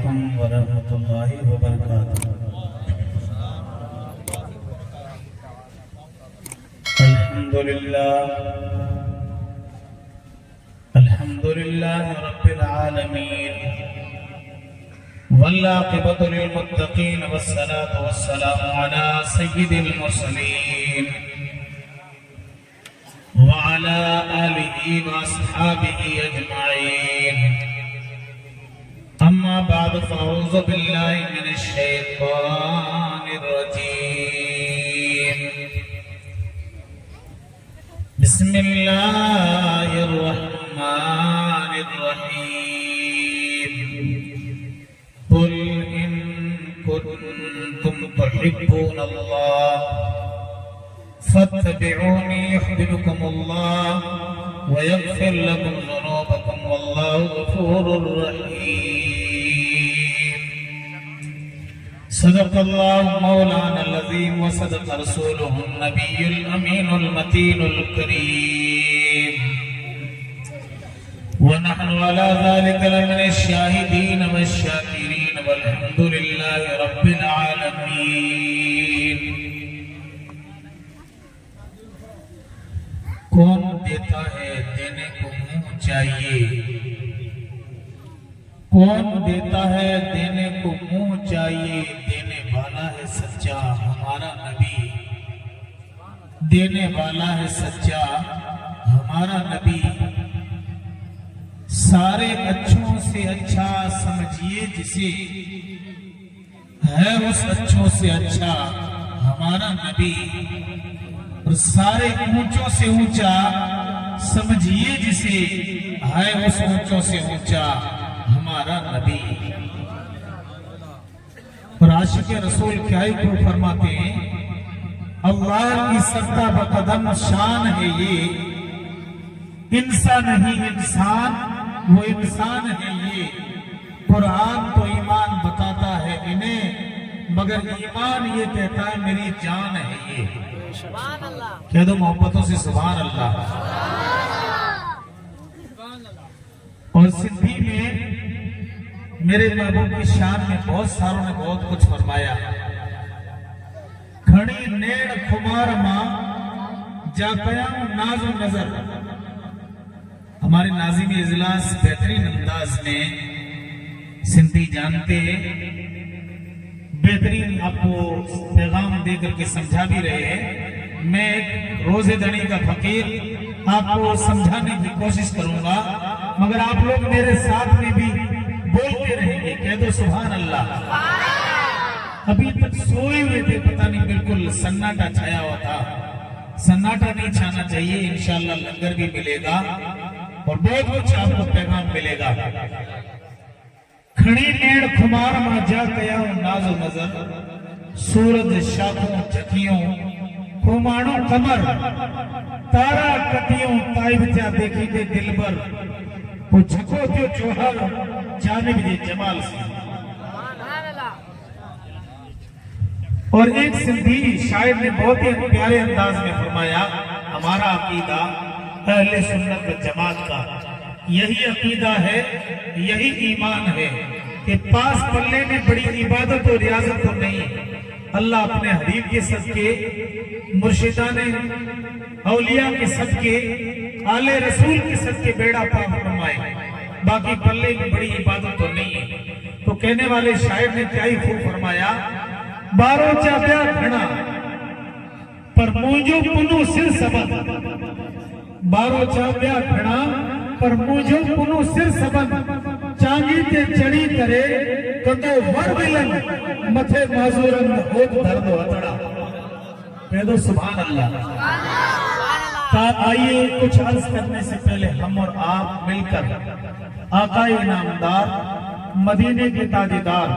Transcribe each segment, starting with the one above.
علیکم ورحمۃ اللہ وبرکاتہ۔ الحمد للہ رب العالمین والعاقبۃ للمتقین والصلاة والسلام علی سید المرسلین وعلى آلہ واصحابہ اجمعین، اما بعد فاعوذ باللہ من الشیطان الرجیم، بسم اللہ الرحمن الرحیم، قل ان کنتم تحبون اللہ فاتبعوني يحببكم الله ويغفر لكم ذنوبكم والله غفور رحيم۔ صدق الله مولانا العظيم وصدق رسوله النبي الأمين المتين الكريم، ونحن على ذلك لمن الشاهدين والشاكرين والحمد لله رب العالمين۔ کون دیتا ہے دینے کو منہ چاہیے، کون دیتا ہے دینے کو منہ چاہیے، دینے والا ہے سچا ہمارا نبی، دینے والا ہے سچا ہمارا نبی۔ سارے اچھوں سے اچھا سمجھیے جسے، ہے اس اچھوں سے اچھا ہمارا نبی، اور سارے اونچوں سے اونچا سمجھیے جسے، ہے اس اونچوں سے اونچا ہمارا نبی۔ اور عاشق رسول کیا ہی کو فرماتے ہیں، اللہ کی سرتا بقدم شان ہے یہ، انسان نہیں انسان وہ انسان ہے یہ، قرآن تو ایمان بتاتا ہے انہیں، مگر ایمان یہ کہتا ہے میری جان ہے یہ۔ کہہ دو محبتوں سے سبحان اللہ۔ اور سندھی میں میرے محبوب کی شان میں بہت ساروں نے بہت کچھ فرمایا۔ کھڑی نیڑ خمار ماں جا قیام ناز و نظر۔ ہمارے ناظم اجلاس بہترین انداز میں سندھی جانتے بہترین آپ کو پیغام دے کر کے سمجھا بھی رہے ہیں۔ میں ایک روزے دڑی کا فقیر آپ کو سمجھانے کی کوشش کروں گا، مگر آپ لوگ میرے ساتھ میں بھی بولتے رہیں گے۔ کہہ دو سبحان اللہ۔ ابھی تک سوئے ہوئے تھے، پتہ نہیں بالکل سناٹا چھایا ہوا تھا، سناٹا نہیں چھانا چاہیے، انشاءاللہ لنگر بھی ملے گا اور بہت کچھ آپ کو پیغام ملے گا۔ کھڑی نیڑ خمار ماں جا قیام ناز و نظر، سورج شاخوں چکیوں کھمانوں کمر، تارا کتیوں تائب جا دیکھی دے دل بر، وہ جھکو جو جوہر جانب دے جمال سے۔ اور ایک سندھی شاعر نے بہت ہی پیارے انداز میں فرمایا، ہمارا عقیدہ اہل سنت و جماعت کا یہی عقیدہ ہے، یہی ایمان ہے کہ پاس پلے میں بڑی عبادت و ریاضت تو نہیں، اللہ اپنے حبیب کے صدقے، مرشدان اولیاء کے صدقے، آل رسول کے صدقے بیڑا پاک فرمائے، باقی پلے میں بڑی عبادت تو نہیں ہے۔ تو کہنے والے شاعر نے کیا ہی خوب فرمایا، بارو چا بیا کھڑا پر موجو پنو سر سبن، بارو چا بیا کھڑا پر موجو پنو سر سبن، چانگی تے چڑی کرے کدو ور ملن، متھے معذورن ہوت درد و اتڑا۔ کہہ دو سبحان اللہ۔ آئیے کچھ عرض کرنے سے پہلے ہم اور آپ مل کر آقا انعامدار، مدینے کے تاجدار،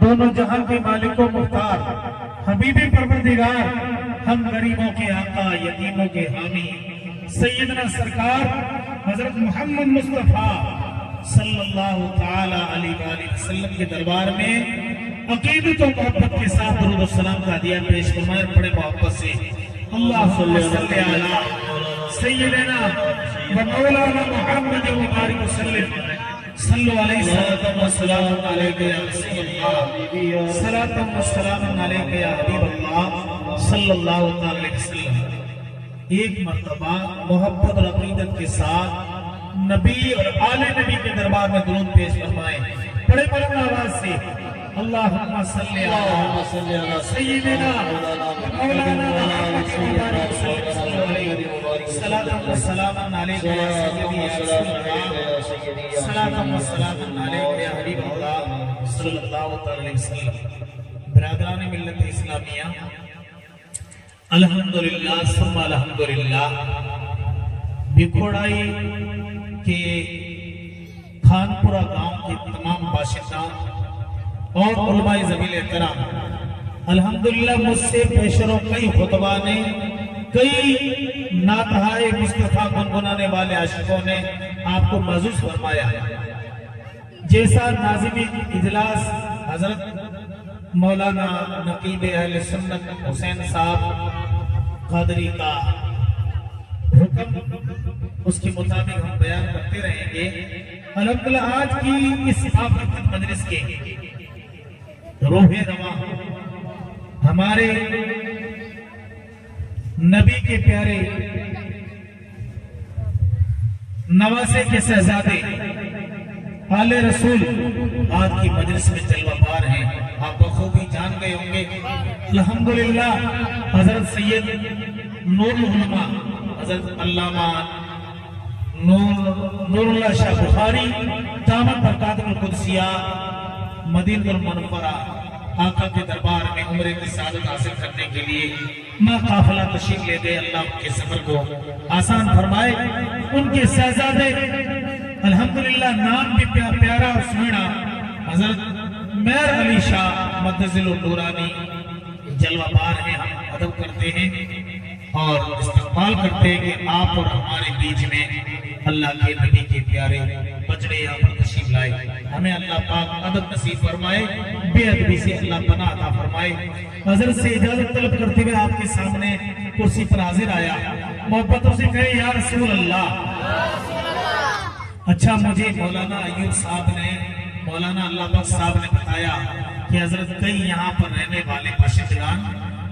دونوں جہاں کے مالک و مختار، حبیب پروردگار، ہم غریبوں کے آقا، یتیموں کے حامی، سیدنا سرکار حضرت محمد مصطفیٰ صلی اللہ تعالی علیہ وآلہ وسلم کے دربار میں عقیدت و محبت کے ساتھ درود و سلام کا ہدیہ پیش فرمائے۔ بڑے محبت سے اللہ صلی اللہ علیہ سیدنا و مولانا محمد مبارک وسلم صلو علیہ صلاۃ و سلام علیک یا رسول اللہ، صلاۃ و سلام علیک یا حبیب اللہ صلی اللہ علیہ وسلم۔ ایک مرتبہ محبت اور عقیدت کے ساتھ نبی اور آل نبی کے دربار میں درود پیش فرمائیں، بڑے بلند آواز سے اللہم صلی علی سیدنا مولانا صلاۃ و سلام علیک یا سیدی یا رسول اللہ، صلاۃ و سلام علیک یا حبیب اللہ صلی اللہ علیہ وسلم۔ برادران ملت اسلامیہ، الحمدللہ ثم الحمدللہ، بکھوڑائی کے خانپورہ گاؤں کے تمام باشندان اور علماء ذویل احترام، الحمدللہ مجھ سے پیشروں کئی خطبہ نے، کئی نعتہائے مصطفیٰ گنگنانے والے عاشقوں نے آپ کو معزز فرمایا، جیسا ناظم اجلاس حضرت مولانا نقیب اہل سنت حسین صاحب قادری کا حکم، اس کے مطابق ہم بیان کرتے رہیں گے۔ الحمدللہ آج کی اس آفت مجلس کے روح رواں ہمارے نبی کے پیارے نواسے کے شہزادے آل رسول آج کی مجلس میں جلوہ بار ہیں، آپ بخوبی جان گئے ہوں گے۔ الحمدللہ حضرت سید نور العلماء حضرت علامہ نور اللہ شاہ بخاری دامت برکاتہ القدسیہ مدینہ المنورہ آقا کے دربار میں عمرے کی سعادت حاصل کرنے کے لیے ماں قافلہ تشریف لے گئے۔ اللہ ان کے سفر کو آسان فرمائے۔ ان کے شہزادے الحمدللہ نام بھی پیارا اور سونا حضرت مہر علی شاہ مدظل النورانی جلوہ بار ہیں، ہم ادب کرتے ہیں اور استقبال کرتے ہیں کہ آپ اور ہمارے بیچ میں اللہ کے نبی کے پیارے بچڑے یہاں پر تشریف لائے۔ ہمیں اللہ پاک ادب نصیب فرمائے، بے ادبی سے اللہ پناہ عطا فرمائے۔ حضرت سے اجازت طلب کرتے ہوئے آپ کے سامنے کرسی پر حاضر آیا، محبتوں سے کہے یا رسول اللہ۔ اچھا، مجھے مولانا ایوب صاحب نے، مولانا اللہ پاک صاحب نے بتایا کہ حضرت کئی یہاں پر رہنے والے باشندگان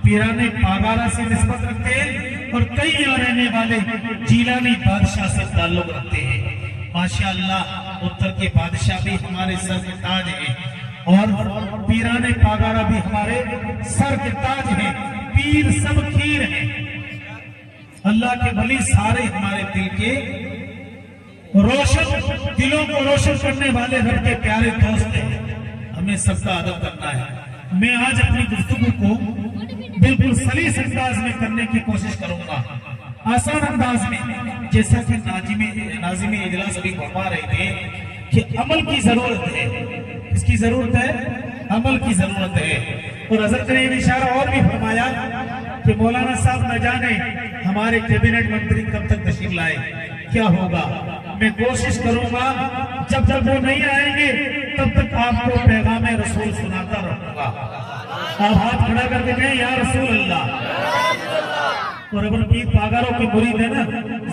پیرانے پاگارہ سے نسبت رکھتے ہیں اور کئی یہاں رہنے والے جیلانی بادشاہ سے تعلق رکھتے ہیں۔ ماشاءاللہ اتر کے بادشاہ بھی ہمارے سر کے تاج ہیں اور پیرانے پاگارہ بھی ہمارے سر کے تاج ہیں، پیر سب کھیر ہیں۔ اللہ کے ولی سارے ہمارے دل کے روشن، دلوں کو روشن کرنے والے رب کے پیارے دوست ہیں، ہمیں سب کا ادب کرنا ہے۔ میں آج اپنی گفتگو کو بالکل سلیس انداز میں کرنے کی کوشش کروں گا، آسان انداز میں، جیسا کہ ناظم اجلاس ابھی فرما رہے تھے کہ عمل کی ضرورت ہے۔ اس کی ضرورت ہے، عمل کی ضرورت ہے۔ اور حضرت نے یہ اشارہ اور بھی فرمایا کہ مولانا صاحب نہ جانے ہمارے کیبنٹ منتری کب تک تشریف لائے، کیا ہوگا۔ میں کوشش کروں گا جب تک وہ نہیں آئیں گے تب تک آپ کو پیغام رسول سناتا رہوں گا۔ آپ ہاتھ کھڑا کر کے کہیں یا رسول اللہ۔ اور اگر پیر پاگاروں کے مرید ہے نا،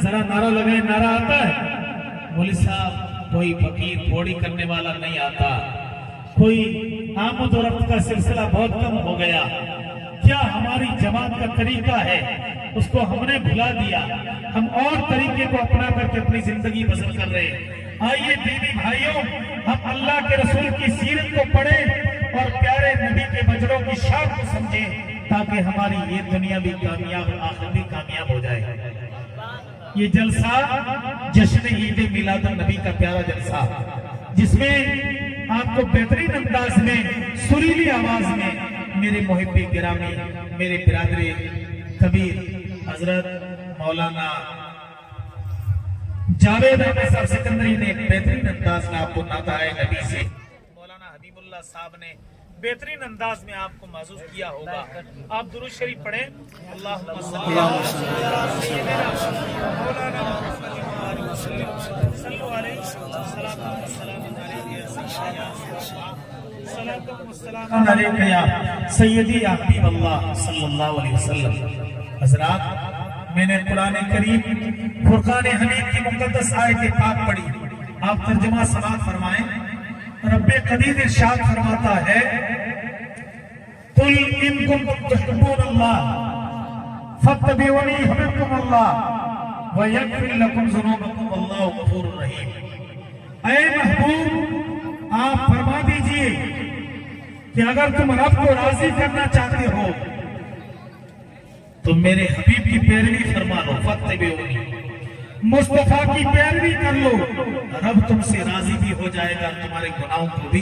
ذرا نعرہ لگائیں، نعرہ آتا ہے؟ مولوی صاحب کوئی فقیر پھوڑی کرنے والا نہیں آتا، کوئی آمد و رفت کا سلسلہ بہت کم ہو گیا۔ کیا ہماری جماعت کا طریقہ ہے اس کو ہم نے بھلا دیا، ہم اور طریقے کو اپنا کر کے اپنی زندگی بسر کر رہے ہیں۔ آئیے دینی بھائیوں، ہم اللہ کے رسول کی سیرت کو پڑھیں اور پیارے نبی کے بچڑوں کی شان کو سمجھیں تاکہ ہماری یہ دنیا بھی کامیاب اور آخرت بھی کامیاب ہو جائے۔ یہ جلسہ جشن عید میلاد النبی کا پیارا جلسہ، جس میں آپ کو بہترین انداز میں سریلی آواز میں میرے محب گرامی، میرے برادر کبیر حضرت مولانا جاوید احمد صاحب سکندری نے بہترین انداز میں آپ کو نعتائے نبی سے مولانا حبیب اللہ صاحب نے بہترین انداز میں آپ کو معزز کیا ہوگا۔ آپ درود شریف پڑھیں، اللہم صلی علی سیدنا مولانا محمد صلو علیہ السلام علیکم یا سیدی یا حبیب اللہ صلی اللہ علیہ وسلم۔ حضرات، میں نے قرآن کریم فرقان حمید کی مقدس آیت پاک پڑھی، آپ ترجمہ سماعت فرمائیں۔ رب قدیر ارشاد فرماتا ہے قل ان کنتم تحبون اللہ فاتبعونی یحببکم اللہ ویغفر لکم ذنوبکم واللہ غفور رحیم۔ اے محبوب آپ فرما دیجئے کہ اگر تم رب کو راضی کرنا چاہتے ہو تو میرے حبیب کی پیروی فرما لو، فاتبعونی، مصطفیٰ کی پیروی کر لو، رب تم سے راضی بھی ہو جائے گا، تمہارے گناہوں کو بھی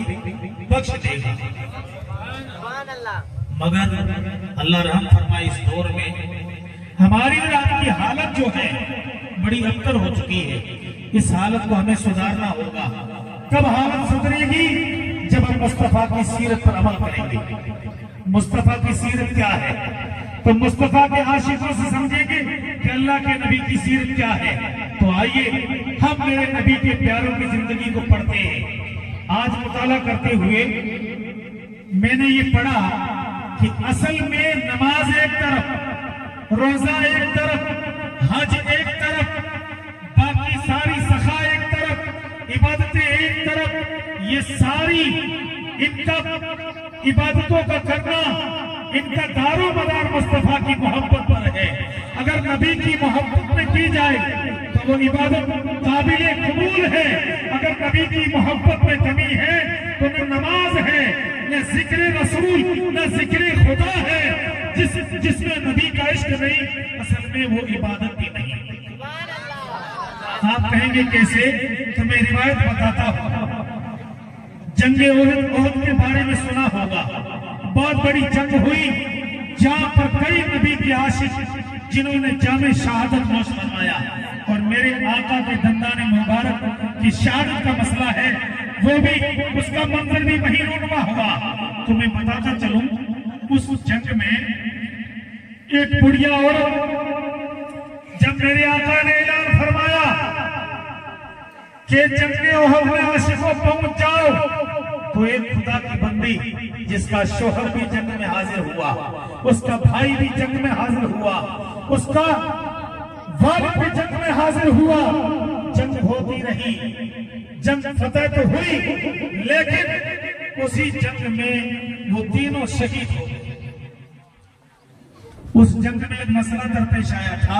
بخش دے گا۔ مگر اللہ رحم فرمائے اس دور میں ہماری اور آپ کی حالت جو ہے بڑی ابتر ہو چکی ہے۔ اس حالت کو ہمیں سدھارنا ہوگا۔ کب حالت سدھرے گی؟ جب ہم مصطفیٰ کی سیرت پر عمل کریں گے۔ مصطفیٰ کی سیرت کیا ہے؟ تو مصطفیٰ کے عاشقوں سے سمجھیں گے کہ اللہ کے نبی کی سیرت کیا ہے۔ تو آئیے ہم میرے نبی کے پیاروں کی زندگی کو پڑھتے ہیں۔ آج مطالعہ کرتے ہوئے میں نے یہ پڑھا کہ اصل میں نماز ایک طرف، روزہ ایک طرف، حج ایک طرف، باقی ساری سخا ایک طرف، عبادتیں ایک طرف، یہ ساری ان کا عبادتوں کا کرنا ان کا دار و مدار مصطفیٰ کی محبت پر ہے۔ اگر نبی کی محبت میں کی جائے تو وہ عبادت قابل قبول ہے، اگر نبی کی محبت میں کمی ہے تو نہ نماز ہے، نہ ذکر رسول، نہ ذکر خدا ہے۔ جس میں نبی کا عشق نہیں، اصل میں وہ عبادت بھی نہیں۔ آپ کہیں گے کیسے؟ تو میں روایت بتاتا ہوں۔ جنگ احد کے بارے میں سنا ہوگا، بہت بڑی جنگ ہوئی جہاں پر کئی نبی کے عاشق جنہوں نے جام شہادت نوش فرمایا، اور میرے آقا کے دندان مبارک کی شہادت کا مسئلہ ہے، وہ بھی اس کا منظر بھی وہی رونما ہوا۔ تو میں بتاتا چلوں، اس جنگ میں ایک بڑھیا عورت جب میرے آقا نے اعلان فرمایا کہ جنگ احد میں عاشقوں پہنچ جاؤ، تو ایک خدا کی بندی جس کا شوہر بھی جنگ میں حاضر ہوا، اس کا بھائی بھی جنگ میں حاضر ہوا، اس کا والد بھی جنگ میں حاضر ہوا، جنگ ہوتی رہی، جنگ فتح تو ہوئی، لیکن اسی جنگ میں وہ تینوں شہید ہو گئے۔ اس جنگ میں ایک مسئلہ درپیش آیا تھا۔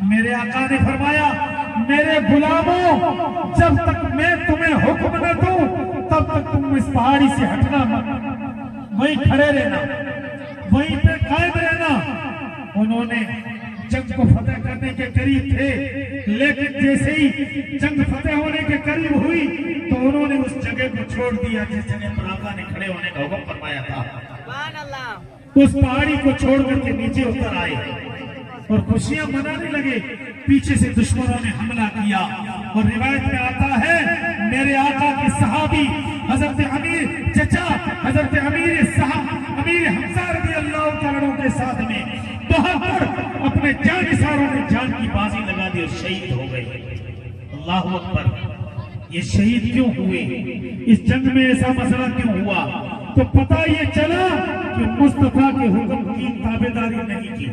میرے آقا نے فرمایا میرے غلاموں، جب تک میں تمہیں حکم نہ دوں تب تک تم اس پہاڑی سے ہٹنا مت، وہیں کھڑے رہنا، وہیں پہ قائم رہنا۔ انہوں نے جنگ کو فتح کرنے کے قریب تھے، لیکن جیسے ہی جنگ فتح ہونے کے قریب ہوئی تو انہوں نے اس جگہ کو چھوڑ دیا جس جگہ پر آقا نے کھڑے ہونے کا حکم فرمایا تھا۔ اس پہاڑی کو چھوڑ کر کے نیچے اتر آئے اور خوشیاں منانے لگے۔ پیچھے سے دشمنوں نے حملہ کیا، اور روایت میں آتا ہے میرے آقا کے صحابی حضرت امیر چچا حضرت امیر حمزہ رضی اللہ تعالیٰ عنہ کے ساتھ میں 72 اپنے جانثاروں نے جان کی بازی لگا دی اور شہید ہو گئے۔ اللہ اکبر! یہ شہید کیوں ہوئے؟ اس جنگ میں ایسا مسئلہ کیوں ہوا؟ تو پتہ یہ چلا کہ مصطفیٰ کے حکم کی تابعداری نہیں کی،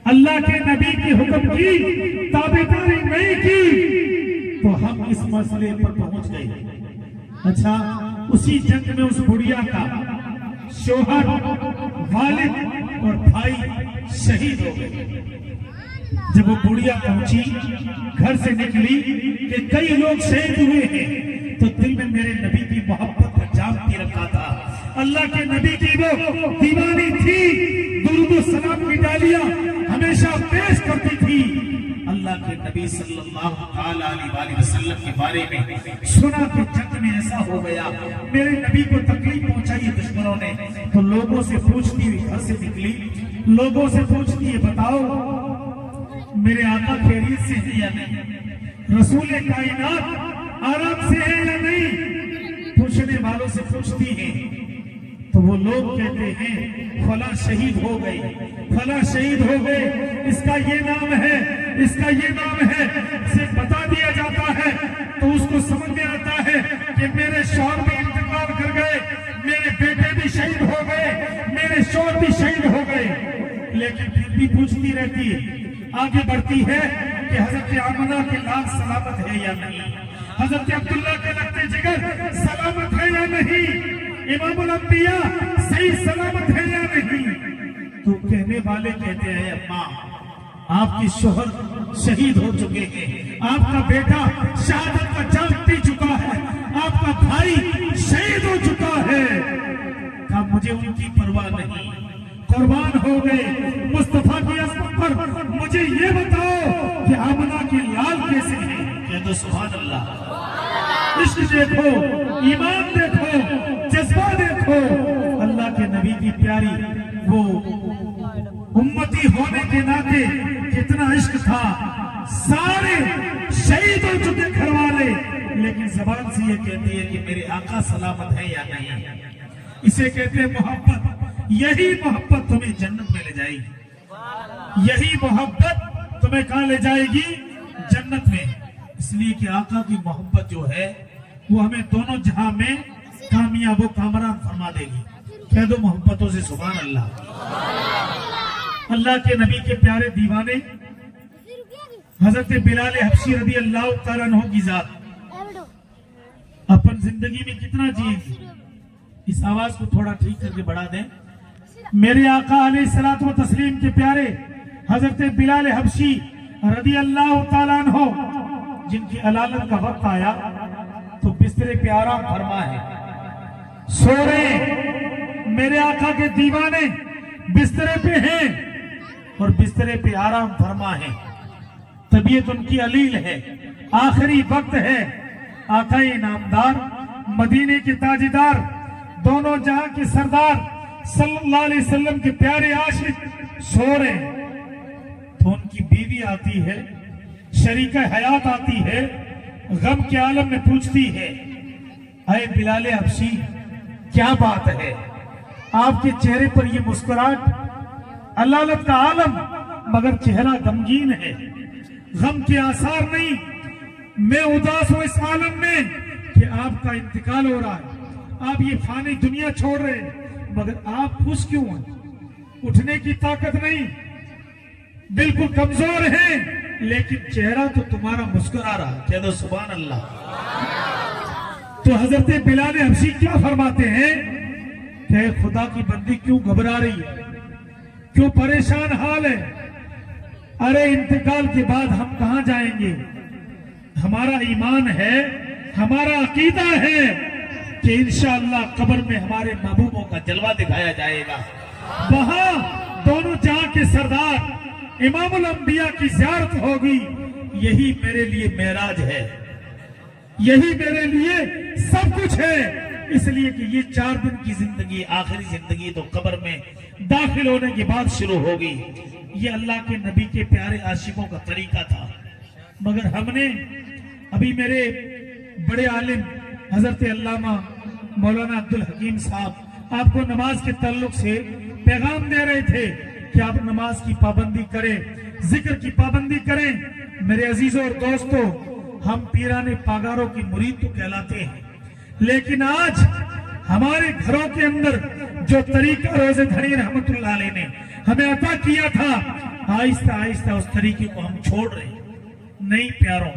اللہ کے نبی کے حکم کی تابعداری نہیں کی، تو ہم اس مسئلے پر پہنچ گئے۔ اچھا، اسی جنگ میں اس بڑھیا کا شوہر، والد اور بھائی شہید ہو گئے۔ جب وہ بڑھیا پہنچی، گھر سے نکلی کہ کئی لوگ شہید ہوئے ہیں، تو دل میں میرے نبی کی محبت کا جام پی رکھا تھا۔ اللہ کے نبی کی وہ دیوانی تھی، درود و سلام کی ڈالیاں ہمیشہ پیش کرتی تھی۔ اللہ کے نبی صلی اللہ علیہ وسلم کے بارے میں سنا کہ جنگ میں ایسا ہو گیا، میرے نبی کو تکلیف پہنچائی دشمنوں نے، تو لوگوں سے پوچھتی ہوئی گھر سے نکلی، لوگوں سے پوچھتی ہے بتاؤ میرے آقا خیریت سے ہے یا نہیں، رسول کائنات آرام سے ہے یا نہیں، پوچھنے والوں سے پوچھتی ہیں تو وہ لوگ کہتے ہیں فلاں شہید ہو گئے، فلاں شہید ہو گئے، اس کا یہ نام ہے، اس کا یہ نام ہے، اسے بتا دیا جاتا ہے تو اس کو سمجھ میں آتا ہے کہ میرے شوہر بھی انتقال کر گئے، میرے بیٹے بھی شہید ہو گئے، میرے شوہر بھی شہید ہو گئے، لیکن پھر بھی پوچھتی رہتی ہے، آگے بڑھتی ہے کہ حضرت آمنہ کے لال سلامت ہے یا نہیں، حضرت عبداللہ کے لگتے جگر سلامت ہے یا نہیں؟ امام الانبیاء صحیح سلامت ہے یا نہیں؟ تو کہنے والے کہتے ہیں اماں آپ کی شوہر شہید ہو چکے ہیں، آپ کا بیٹا شہادت کا جام پی چکا ہے، آپ کا بھائی شہید ہو چکا ہے۔ کہا مجھے ان کی پرواہ نہیں، قربان ہو گئے مصطفیٰ کی عظمت پر۔ مجھے یہ بتاؤ کہ آمنہ کے لال کیسے ہیں؟ کہہ دو سبحان اللہ۔ عشق دیکھو، ایمان دیکھو، جذبہ دیکھو۔ اللہ کے نبی کی پیاری وہ امتی ہونے کے ناطے کتنا عشق تھا۔ سارے شہید ہو چکے گھر والے، لیکن زبان سے یہ کہتی ہے کہ میرے آقا سلامت ہے یا نہیں۔ اسے کہتے ہیں محبت۔ یہی محبت تمہیں جنت میں لے جائے گی، یہی محبت تمہیں کہاں لے جائے گی؟ جنت میں۔ اس لیے کہ آقا کی محبت جو ہے وہ ہمیں دونوں جہاں میں کامیاب و کامران فرما دے گی۔ کہہ دو محبتوں سے سبحان اللہ۔ اللہ کے نبی کے پیارے دیوانے حضرت بلال حبشی رضی اللہ تعالیٰ عنہ کی ذات اپن زندگی میں کتنا جئیں گے؟ اس آواز کو تھوڑا ٹھیک کر کے بڑھا دیں۔ میرے آقا علیہ الصلوۃ و تسلیم کے پیارے حضرت بلال حبشی رضی اللہ تعالیٰ عنہ جن کی علالت کا وقت آیا تو بسترے پہ آرام فرما ہے، سو رہے۔ میرے آقا کے دیوانے بسترے پہ ہیں اور بسترے پہ آرام فرما ہے، طبیعت ان کی علیل ہے، آخری وقت ہے۔ آقا نامدار، مدینے کے تاجدار، دونوں جہاں کے سردار صلی اللہ علیہ وسلم کے پیارے عاشق سو رہے تو ان کی بیوی آتی ہے، شریکہ حیات آتی ہے، غم کے عالم میں پوچھتی ہے اے بلال حبشی کیا بات ہے؟ آپ کے چہرے پر یہ مسکراہٹ، علالت کا عالم مگر چہرہ غمگین ہے، غم کے آثار نہیں۔ میں اداس ہوں اس عالم میں کہ آپ کا انتقال ہو رہا ہے، آپ یہ فانی دنیا چھوڑ رہے ہیں، مگر آپ خوش کیوں ہیں؟ اٹھنے کی طاقت نہیں، بالکل کمزور ہیں، لیکن چہرہ تو تمہارا مسکرا رہا ہے۔ کہہ دو سبحان اللہ۔ تو حضرت بلال حبشی کیا فرماتے ہیں کہ خدا کی بندی کیوں گھبرا رہی ہے، کیوں پریشان حال ہے؟ ارے انتقال کے بعد ہم کہاں جائیں گے؟ ہمارا ایمان ہے، ہمارا عقیدہ ہے کہ انشاءاللہ قبر میں ہمارے محبوبوں کا جلوہ دکھایا جائے گا، وہاں دونوں جہاں کے سردار امام الانبیاء کی زیارت ہوگی۔ یہی میرے لیے معراج ہے، یہی میرے لیے سب کچھ ہے۔ اس لیے کہ یہ 4 دن کی زندگی، آخری زندگی تو قبر میں داخل ہونے کے بعد شروع ہوگی۔ یہ اللہ کے نبی کے پیارے عاشقوں کا طریقہ تھا، مگر ہم نے ابھی میرے بڑے عالم حضرت علامہ مولانا عبدالحکیم صاحب آپ کو نماز کے تعلق سے پیغام دے رہے تھے کہ آپ نماز کی پابندی کریں، ذکر کی پابندی کریں۔ میرے عزیزوں اور دوستوں، ہم پیران پاگاروں کی مرید تو کہلاتے ہیں، لیکن آج ہمارے گھروں کے اندر جو طریقہ روزہ دھنی رحمت اللہ علیہ نے ہمیں عطا کیا تھا، آہستہ آہستہ اس طریقے کو ہم چھوڑ رہے ہیں۔ نہیں پیاروں،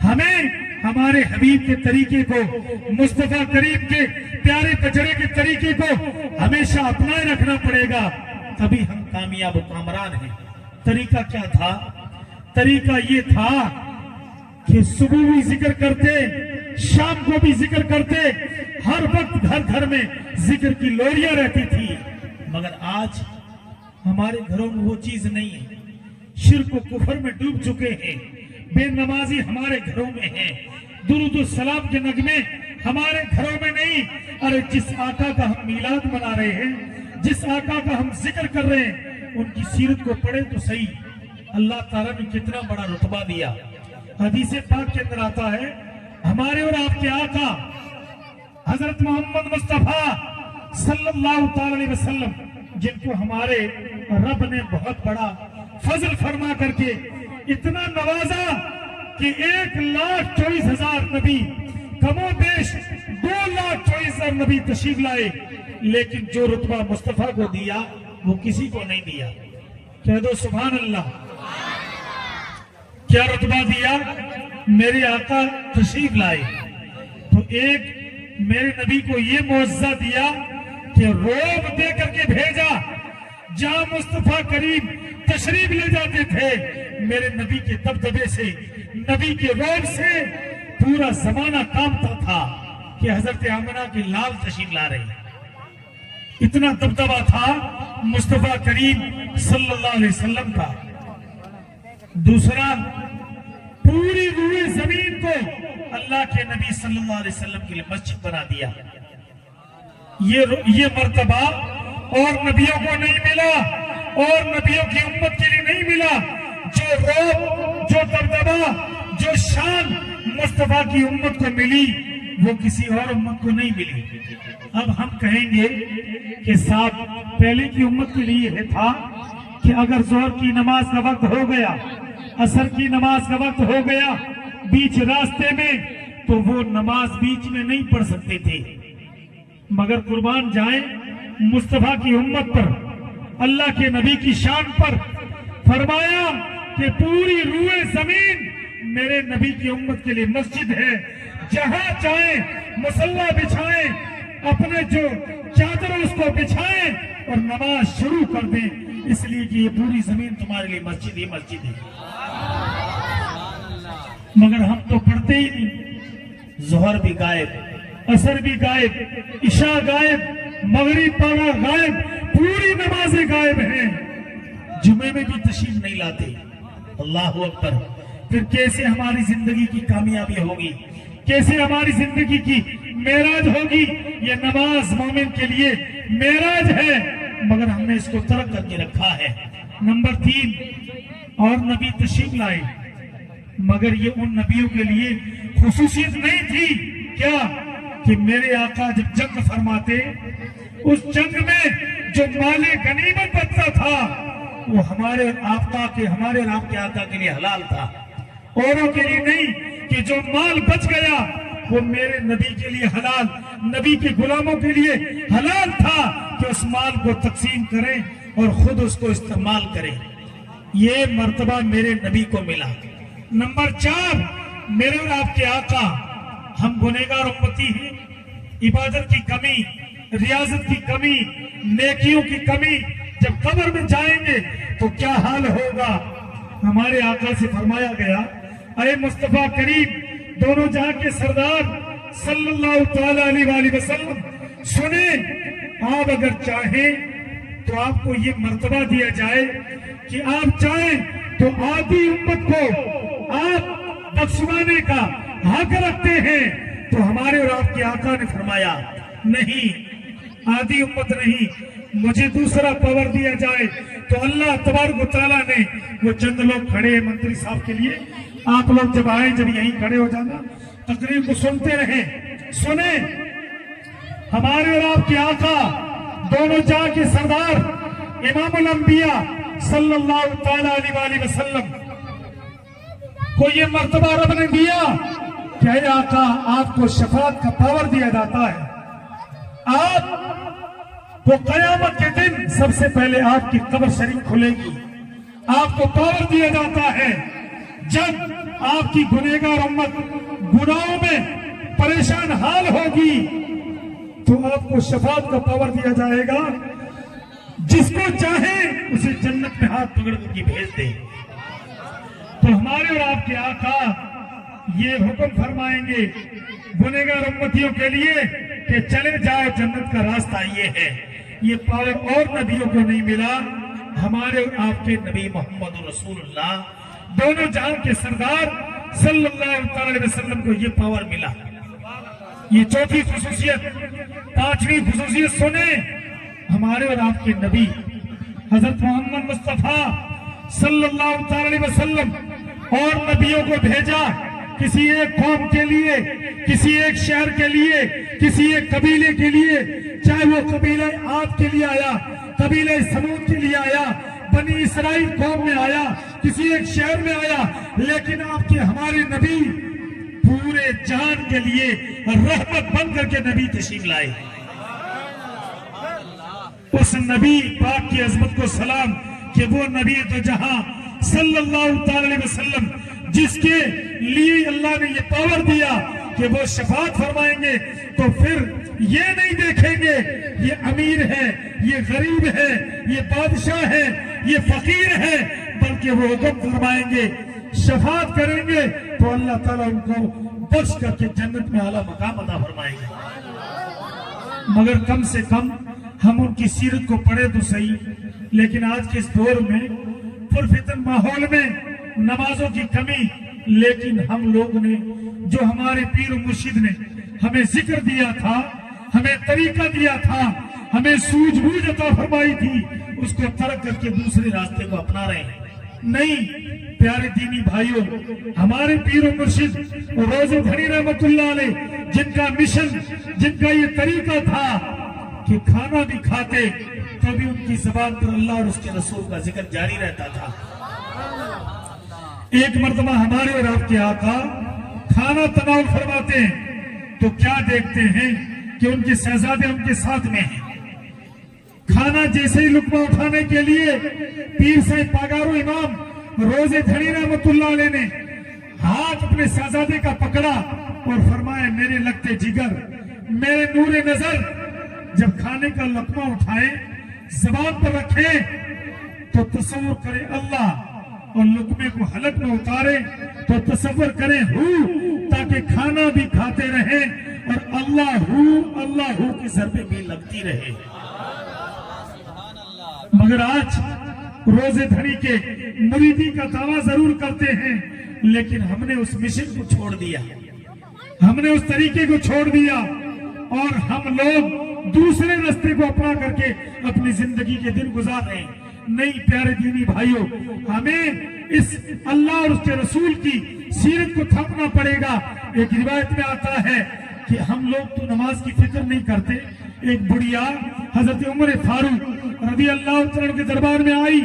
ہمیں ہمارے حبیب کے طریقے کو، مصطفیٰ کریم کے پیارے بچڑے کے طریقے کو ہمیشہ اپنائے رکھنا پڑے گا، تبھی ہم کامیاب و کامران ہیں۔ طریقہ کیا تھا؟ طریقہ یہ تھا کہ صبح بھی ذکر کرتے، شام کو بھی ذکر کرتے، ہر وقت گھر گھر میں ذکر کی لوریاں رہتی تھی۔ مگر آج ہمارے گھروں میں وہ چیز نہیں ہے، شرک و کفر میں ڈوب چکے ہیں، بے نمازی ہمارے گھروں میں ہیں، درود و سلام کے نغمے ہمارے گھروں میں نہیں۔ ارے جس آقا کا ہم میلاد منا رہے ہیں، جس آقا کا ہم ذکر کر رہے ہیں، ان کی سیرت کو پڑھے تو صحیح، اللہ تعالیٰ نے کتنا بڑا رتبہ دیا۔ حدیث پاک کے اندر آتا ہے، ہمارے اور آپ کے آقا حضرت محمد مصطفیٰ صلی اللہ تعالی علیہ وسلم، جن کو ہمارے رب نے بہت بڑا فضل فرما کر کے اتنا نوازا کہ 1,24,000 نبی، کم و بیش 2,24,000 نبی تشریف لائے، لیکن جو رتبہ مصطفیٰ کو دیا وہ کسی کو نہیں دیا۔ کہہ دو سبحان اللہ۔ کیا رتبہ دیا؟ میرے آقا تشریف لائے تو ایک میرے نبی کو یہ معجزہ دیا کہ روب دے کر کے بھیجا، جہاں مصطفیٰ کریم تشریف لے جاتے تھے میرے نبی کے دبدبے سے، نبی کے روب سے پورا زمانہ کانپتا تھا کہ حضرت آمنہ کے لال تشریف لا رہے ہیں۔ اتنا دبدبا تھا مصطفیٰ کریم صلی اللہ علیہ وسلم کا۔ دوسرا، پوری روئے زمین کو اللہ کے نبی صلی اللہ علیہ وسلم کے لیے مسجد بنا دیا۔ یہ مرتبہ اور نبیوں کو نہیں ملا، اور نبیوں کی امت کے لیے نہیں ملا۔ جو روب، جو دبدبا، جو شان مصطفیٰ کی امت کو ملی وہ کسی اور امت کو نہیں ملی۔ اب ہم کہیں گے کہ صاحب پہلے کی امت کے لیے یہ تھا کہ اگر ظہر کی نماز کا وقت ہو گیا، عصر کی نماز کا وقت ہو گیا بیچ راستے میں، تو وہ نماز بیچ میں نہیں پڑھ سکتے تھے۔ مگر قربان جائیں مصطفیٰ کی امت پر، اللہ کے نبی کی شان پر، فرمایا کہ پوری روئے زمین میرے نبی کی امت کے لیے مسجد ہے، جہاں چاہیں مصلی بچھائیں، اپنے جو چادر اس کو بچھائیں اور نماز شروع کر دیں، اس لیے کہ یہ پوری زمین تمہارے لیے مسجد ہی مسجد ہے۔ مگر ہم تو پڑھتے ہی نہیں، ظہر بھی غائب، عصر بھی غائب، عشاء غائب، مغرب پڑھا غائب، پوری نمازیں غائب ہیں، جمعے میں بھی تشریف نہیں لاتے۔ اللہ اکبر! پھر کیسے ہماری زندگی کی کامیابی ہوگی، کیسے ہماری زندگی کی معراج ہوگی؟ یہ نماز مومن کے لیے معراج ہے، مگر ہم نے اس کو ترک کر کے رکھا ہے۔ نمبر 3، اور نبی تشریف لائے، مگر یہ ان نبیوں کے لیے خصوصیت نہیں تھی کیا کہ میرے آقا جب جنگ فرماتے، اس جنگ میں جو مال غنیمت بچتا تھا وہ ہمارے آقا کے آقا کے لیے حلال تھا، اوروں کے لیے نہیں، کہ جو مال بچ گیا وہ میرے نبی کے لیے حلال، نبی کے غلاموں کے لیے حلال تھا کہ اس مال کو تقسیم کریں اور خود اس کو استعمال کریں۔ یہ مرتبہ میرے نبی کو ملا۔ نمبر 4، میرے اور آپ کے آقا، ہم گنہگار امتی ہیں، عبادت کی کمی، ریاضت کی کمی، نیکیوں کی کمی، جب قبر میں جائیں گے تو کیا حال ہوگا؟ ہمارے آقا سے فرمایا گیا، اے مصطفیٰ کریم دونوں جہاں کے سردار صلی اللہ تعالی علیہ وآلہ وسلم، سنیں، آپ اگر چاہیں تو آپ کو یہ مرتبہ دیا جائے کہ آپ چاہیں تو آدھی امت کو آپ بخشوانے کا حق رکھتے ہیں، تو ہمارے اور آپ کے آقا نے فرمایا نہیں، آدھی امت نہیں، مجھے دوسرا پاور دیا جائے تو اللہ تبارک و تعالیٰ نے، وہ چند لوگ کھڑے ہیں منتری صاحب کے لیے، آپ لوگ جب آئے جب یہیں کھڑے ہو جانا، تقریر کو سنتے رہیں، سنیں، ہمارے اور آپ کے آقا دونوں جہاں کے سردار امام الانبیاء صلی اللہ تعالی علیہ وآلہ وسلم کو یہ مرتبہ رب نے دیا کہ اے آقا آپ کو شفاعت کا پاور دیا جاتا ہے، آپ کو قیامت کے دن سب سے پہلے آپ کی قبر شریف کھلے گی، آپ کو پاور دیا جاتا ہے، جب آپ کی گنہگار امت گناہوں میں پریشان حال ہوگی تو آپ کو شفاعت کا پاور دیا جائے گا، جس کو چاہیں اسے جنت میں ہاتھ پکڑ کر کے بھیج دے۔ تو ہمارے اور آپ کے آقا یہ حکم فرمائیں گے گنہگار امتیوں کے لیے کہ چلے جاؤ، جنت کا راستہ یہ ہے۔ یہ پاور اور نبیوں کو نہیں ملا، ہمارے اور آپ کے نبی محمد رسول اللہ دونوں جہاں کے سردار صلی اللہ علیہ وسلم کو یہ پاور ملا۔ یہ چوتھی خصوصیت۔ پانچویں خصوصیت سنیں، ہمارے اور آپ کے نبی حضرت محمد مصطفیٰ صلی اللہ علیہ وسلم اور نبیوں کو بھیجا کسی ایک قوم کے لیے، کسی ایک شہر کے لیے، کسی ایک قبیلے کے لیے، چاہے وہ قبیلہ عاد کے لیے آیا، قبیلہ سمود کے لیے آیا، بنی اسرائیل قوم میں آیا، کسی ایک شہر میں آیا، لیکن آپ کے ہمارے نبی پورے جہان کے لیے رحمت بن کر کے نبی تشریف لائے۔ اس نبی پاک کی عظمت کو سلام کہ وہ نبی تو جہاں صلی اللہ تعالی وسلم جس کے لیے اللہ نے یہ پاور دیا کہ وہ شفاعت فرمائیں گے، تو پھر یہ نہیں دیکھیں گے یہ امیر ہے، یہ غریب ہے، یہ بادشاہ ہے، یہ فقیر ہے، بلکہ وہ حکم فرمائیں گے، شفاعت کریں گے تو اللہ تعالیٰ ان کو بخش کر کے جنت میں اعلیٰ مقام عطا فرمائیں گے۔ مگر کم سے کم ہم ان کی سیرت کو پڑھے تو صحیح، لیکن آج کے اس دور میں پرفتن ماحول میں نمازوں کی کمی، لیکن ہم لوگ نے جو ہمارے پیر و مرشد نے ہمیں ذکر دیا تھا، ہمیں طریقہ دیا تھا، ہمیں سوجھ بوجھ عطا فرمائی تھی، اس کو ترک کر کے دوسرے راستے کو اپنا رہے ہیں۔ نہیں پیارے دینی بھائیوں، ہمارے پیر و مرشد روزے دھنی رحمت اللہ علیہ، جن کا مشن، جن کا یہ طریقہ تھا کہ کھانا بھی کھاتے تو بھی ان کی زبان پر اللہ اور اس کے رسول کا ذکر جاری رہتا تھا۔ ایک مرتبہ ہمارے اور آپ کے آقا کھانا تناول فرماتے ہیں تو کیا دیکھتے ہیں کہ ان کے شہزادے ان کے ساتھ میں ہیں۔ کھانا جیسے ہی لقمہ اٹھانے کے لیے پیر صاحب پاگارو امام روزے دھنی رحمت اللہ علیہ نے ہاتھ اپنے شہزادے کا پکڑا اور فرمایا میرے لگتے جگر، میرے نور نظر، جب کھانے کا لقمہ اٹھائے زبان پر رکھے تو تصور کرے اللہ، اور لقمے کو حلق میں اتارے تو تصور کریں ہو، تاکہ کھانا بھی کھاتے رہیں اور اللہ ہو کی ضربیں بھی لگتی رہے۔ مگر آج روزے دھنی کے مریدی کا دعویٰ ضرور کرتے ہیں، لیکن ہم نے اس مشن کو چھوڑ دیا، ہم نے اس طریقے کو چھوڑ دیا، اور ہم لوگ دوسرے راستے کو اپنا کر کے اپنی زندگی کے دن گزار رہے ہیں۔ نہیں پیارے دینی بھائیوں، ہمیں اس اللہ اور اس کے رسول کی سیرت کو تھاپنا پڑے گا۔ ایک روایت میں آتا ہے کہ ہم لوگ تو نماز کی فکر نہیں کرتے۔ ایک بڑھیا حضرت عمر فاروق رضی اللہ عنہ کے دربار میں آئی،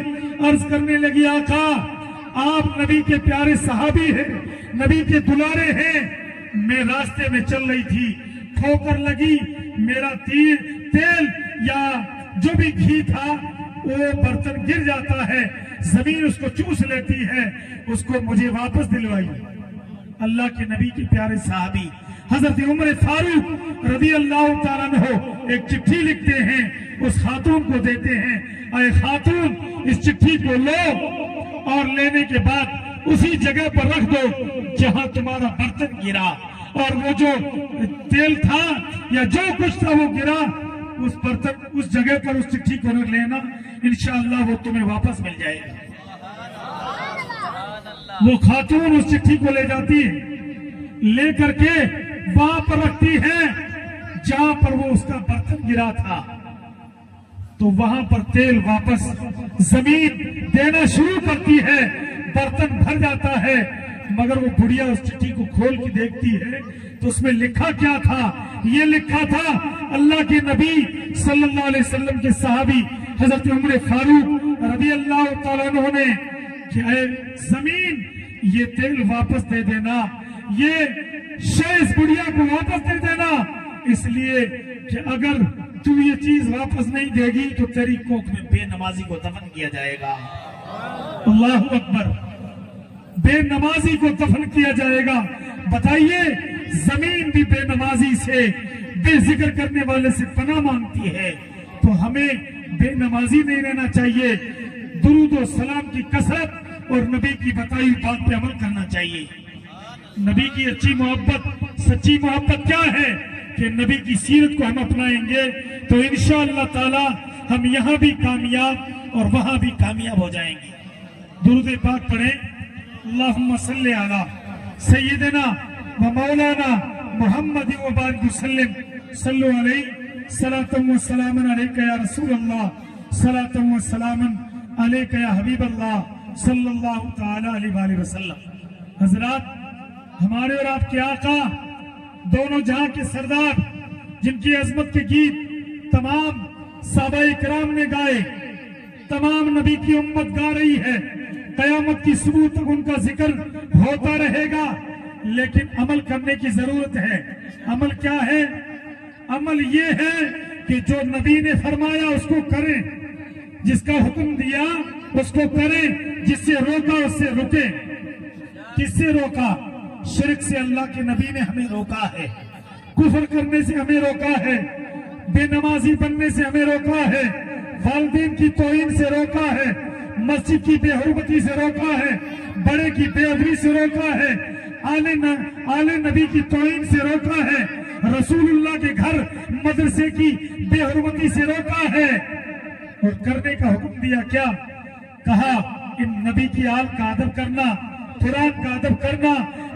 عرض کرنے لگی آقا آپ نبی کے پیارے صحابی ہیں، نبی کے دلارے ہیں، میں راستے میں چل رہی تھی، ٹھوکر لگی، میرا تیل یا جو بھی گھی تھا وہ برتن گر جاتا ہے، زمین اس کو چوس لیتی ہے، اس کو مجھے واپس دلوائی۔ اللہ کے نبی کے پیارے صحابی حضرت عمر فاروق رضی اللہ تعالیٰ عنہ ایک چٹھی لکھتے ہیں، اس خاتون کو دیتے ہیں، اے خاتون اس چٹھی کو لو اور لینے کے بعد اسی جگہ پر رکھ دو جہاں تمہارا برتن گرا، اور وہ جو تیل تھا یا جو کچھ تھا وہ گرا، اس برتن اس جگہ پر اس چٹھی کو رکھ لینا، انشاءاللہ وہ تمہیں واپس مل جائے گا۔ وہ خاتون اس چٹھی کو لے جاتی ہے، لے کر کے وہاں پر رکھتی ہے جہاں پر وہ اس کا برتن گرا تھا، تو وہاں پر تیل واپس زمین دینا شروع کرتی ہے، برتن بھر جاتا ہے۔ مگر وہ بڑھیا اس چٹھی کو کھول کے دیکھتی ہے تو اس میں لکھا کیا تھا؟ یہ لکھا تھا اللہ کے نبی صلی اللہ علیہ وسلم کے صحابی حضرت عمر فاروق رضی اللہ تعالیٰ عنہ نے کہ اے زمین یہ تیل واپس دے دینا، یہ شیز بڑھیا کو واپس دے دینا، اس لیے کہ اگر تو یہ چیز واپس نہیں دے گی تو تیری کوکھ میں بے نمازی کو دفن کیا جائے گا۔ اللہ اکبر، بے نمازی کو دفن کیا جائے گا۔ بتائیے زمین بھی بے نمازی سے، بے ذکر کرنے والے سے پناہ مانگتی ہے، تو ہمیں بے نمازی نہیں رہنا چاہیے، درود و سلام کی کثرت اور نبی کی بتائی بات پہ عمل کرنا چاہیے۔ نبی کی اچھی محبت، سچی محبت کیا ہے کہ نبی کی سیرت کو ہم اپنائیں گے تو انشاءاللہ تعالی ہم یہاں بھی کامیاب اور وہاں بھی کامیاب ہو جائیں گے۔ درود پاک پڑھیں، اللہم صلی علی سیدنا و مولانا محمد و بارک وسلم، صلو علیہ صلاۃ و سلام علیک یا رسول اللہ، صلاۃ و سلام علیک یا حبیب اللہ صلی اللہ تعالی علیہ وآلہ وسلم۔ حضرات، ہمارے اور آپ کے آقا دونوں جہاں کے سردار، جن کی عظمت کے گیت تمام صحابہ کرام نے گائے، تمام نبی کی امت گا رہی ہے، قیامت کی صبح تک ان کا ذکر ہوتا رہے گا، لیکن عمل کرنے کی ضرورت ہے۔ عمل کیا ہے؟ عمل یہ ہے کہ جو نبی نے فرمایا اس کو کریں، جس کا حکم دیا اس کو کریں، جس سے روکا اس سے رکیں۔ کس سے روکا؟ شرک سے اللہ کے نبی نے ہمیں روکا ہے، کفر کرنے سے ہمیں روکا ہے، بے نمازی بننے سے ہمیں روکا ہے، والدین کی توہین سے روکا ہے، مسجد کی بے حرمتی سے روکا ہے، بڑے کی بے ادبی سے روکا ہے، آل نبی کی توہین سے روکا ہے، رسول اللہ کے گھر مدرسے کی بے حرمتی سے روکا ہے، اور کرنے کا حکم دیا کیا؟ کہا ان نبی کی آل کا ادب کرنا، قرآن کا ادب کرنا،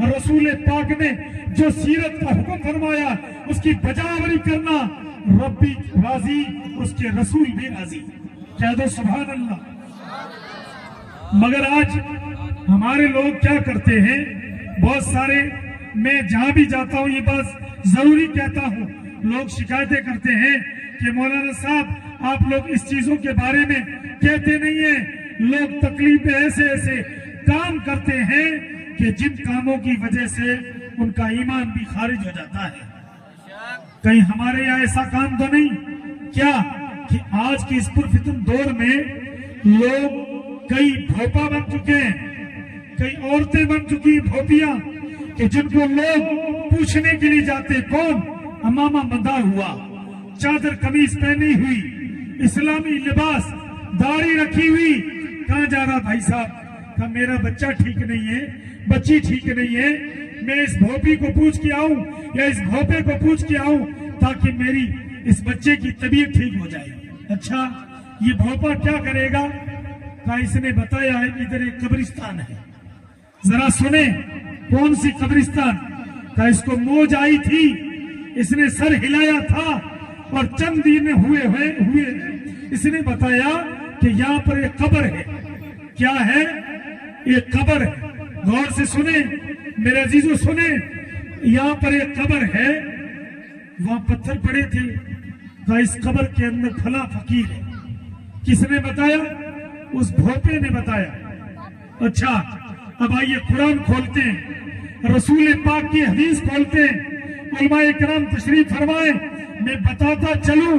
رسول پاک نے جو سیرت کا حکم فرمایا اس کی بجاوری کرنا، ربی راضی اس کے رسول بھی راضی، کہہ دو سبحان اللہ۔ مگر آج ہمارے لوگ کیا کرتے ہیں؟ بہت سارے، میں جہاں بھی جاتا ہوں یہ بات ضروری کہتا ہوں، لوگ شکایتیں کرتے ہیں کہ مولانا صاحب آپ لوگ اس چیزوں کے بارے میں کہتے نہیں ہیں، لوگ تکلیف میں ایسے ایسے کام کرتے ہیں کہ جن کاموں کی وجہ سے ان کا ایمان بھی خارج ہو جاتا ہے۔ کہیں ہمارے یہاں ایسا کام تو نہیں کیا کہ آج کے اس پرفتن دور میں لوگ کئی بھوپا بن چکے ہیں، کئی عورتیں بن چکی ہیں بھوپیاں، کہ جن کو لوگ پوچھنے کے لیے جاتے، کون؟ امامہ بندھا ہوا، چادر قمیص پہنی ہوئی، اسلامی لباس، داڑھی رکھی ہوئی، کہاں جا رہا بھائی صاحب؟ کہ میرا بچہ ٹھیک نہیں ہے، بچی ٹھیک نہیں ہے، میں اس بھوپی کو پوچھ کے آؤں یا اس بھوپے کو پوچھ کے آؤں تاکہ میری اس بچے کی طبیعت ٹھیک ہو جائے۔ اچھا یہ بھوپا کیا کرے گا؟ کہ اس نے بتایا ہے کہ ادھر ایک قبرستان ہے، ذرا سنیں کون سی قبرستان؟ کہ اس کو موج آئی تھی، اس نے سر ہلایا تھا اور چند دن ہوئے اس نے بتایا کہ یہاں پر ایک قبر ہے۔ کیا ہے؟ ایک قبر ہے، غور سے سنیں میرے عزیزو، سنیں، یہاں پر ایک قبر ہے، وہاں پتھر پڑے تھے، کہ اس قبر کے اندر فلاں فقیر ہے۔ کس نے بتایا؟ اس بھوپے نے بتایا۔ اچھا اب آئیے قرآن کھولتے ہیں، رسول پاک کی حدیث کھولتے ہیں، علماء اکرام تشریف فرمائے، میں بتاتا چلوں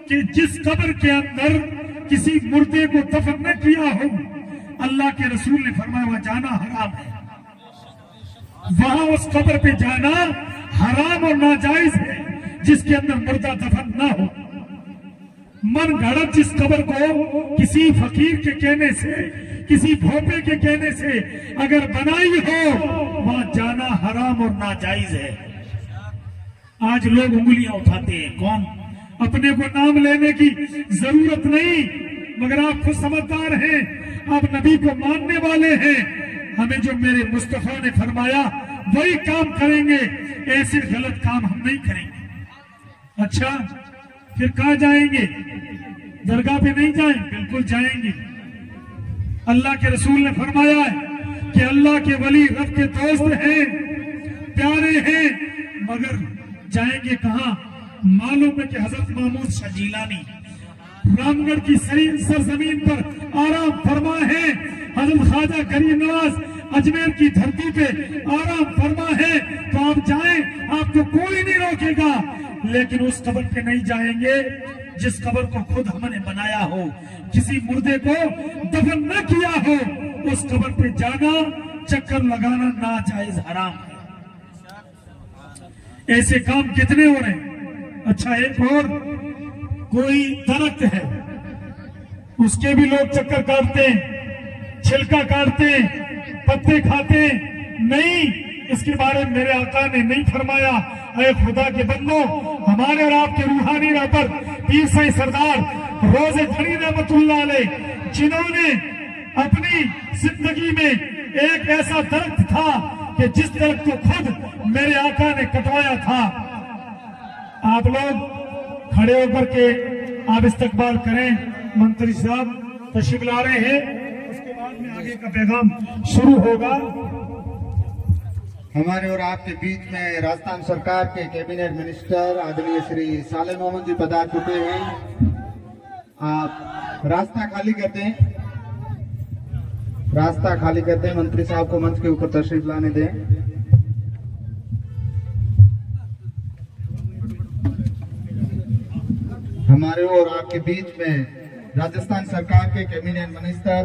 کہ جس قبر کے اندر کسی مردے کو دفن نہ کیا ہو، اللہ کے رسول نے فرمایا وہاں جانا حرام ہے، وہاں اس قبر پہ جانا حرام اور ناجائز ہے جس کے اندر مردہ دفن نہ ہو۔ من گھڑت جس قبر کو کسی فقیر کے کہنے سے، کسی بھوپے کے کہنے سے اگر بنائی ہو، وہاں جانا حرام اور ناجائز ہے۔ آج لوگ انگلیاں اٹھاتے ہیں، کون؟ اپنے کو نام لینے کی ضرورت نہیں، مگر آپ خود سمجھدار ہیں، آپ نبی کو ماننے والے ہیں، ہمیں جو میرے مصطفیٰ نے فرمایا وہی کام کریں گے، ایسے غلط کام ہم نہیں کریں گے۔ اچھا پھر کہاں جائیں گے؟ درگاہ پہ نہیں جائیں؟ بالکل جائیں گے۔ اللہ کے رسول نے فرمایا ہے کہ اللہ کے ولی رب کے دوست ہیں، پیارے ہیں، مگر جائیں گے کہاں؟ معلوم ہے کہ حضرت محمود شاہ جیلانی رام گڑھ کی سرزمین پر آرام فرما ہے، حضرت خواجہ غریب نواز اجمیر کی دھرتی پہ آرام فرما ہے، تو آپ جائیں، آپ کو کوئی نہیں روکے گا، لیکن اس قبر پہ نہیں جائیں گے جس قبر کو خود ہم نے بنایا ہو، کسی مردے کو دفن نہ کیا ہو، اس قبر پہ جانا، چکر لگانا ناجائز حرام ہے۔ ایسے کام کتنے ہو رہے ہیں؟ اچھا ایک اور، کوئی درخت ہے اس کے بھی لوگ چکر کاٹتے ہیں، چھلکا کاٹتے ہیں، پتے کھاتے ہیں، نہیں، اس کے بارے میں میرے آقا نے نہیں فرمایا۔ اے خدا کے بندو، ہمارے اور آپ کے روحانی رہبر پیر سائی سردار روز دھنی رحمت اللہ علیہ، جنہوں نے اپنی زندگی میں ایک ایسا درخت تھا کہ جس درخت کو خود میرے آقا نے کٹوایا تھا۔ آپ لوگ کھڑے ہو کر کے آپ استقبال کریں، منتری صاحب تشریف لا رہے ہیں، اس کے بعد میں آگے کا پیغام شروع ہوگا۔ ہمارے اور آپ کے بیچ میں راجستھان سرکار کے کیبنٹ منسٹر آدرنیہ شری سالن محمد جی پدار چکے ہیں، آپ راستہ خالی کرتے ہیں، راستہ خالی کرتے ہیں، منتری صاحب کو منچ کے اوپر تشریف لانے دیں۔ ہمارے اور آپ کے بیچ میں راجستھان سرکار کے کیبنٹ منسٹر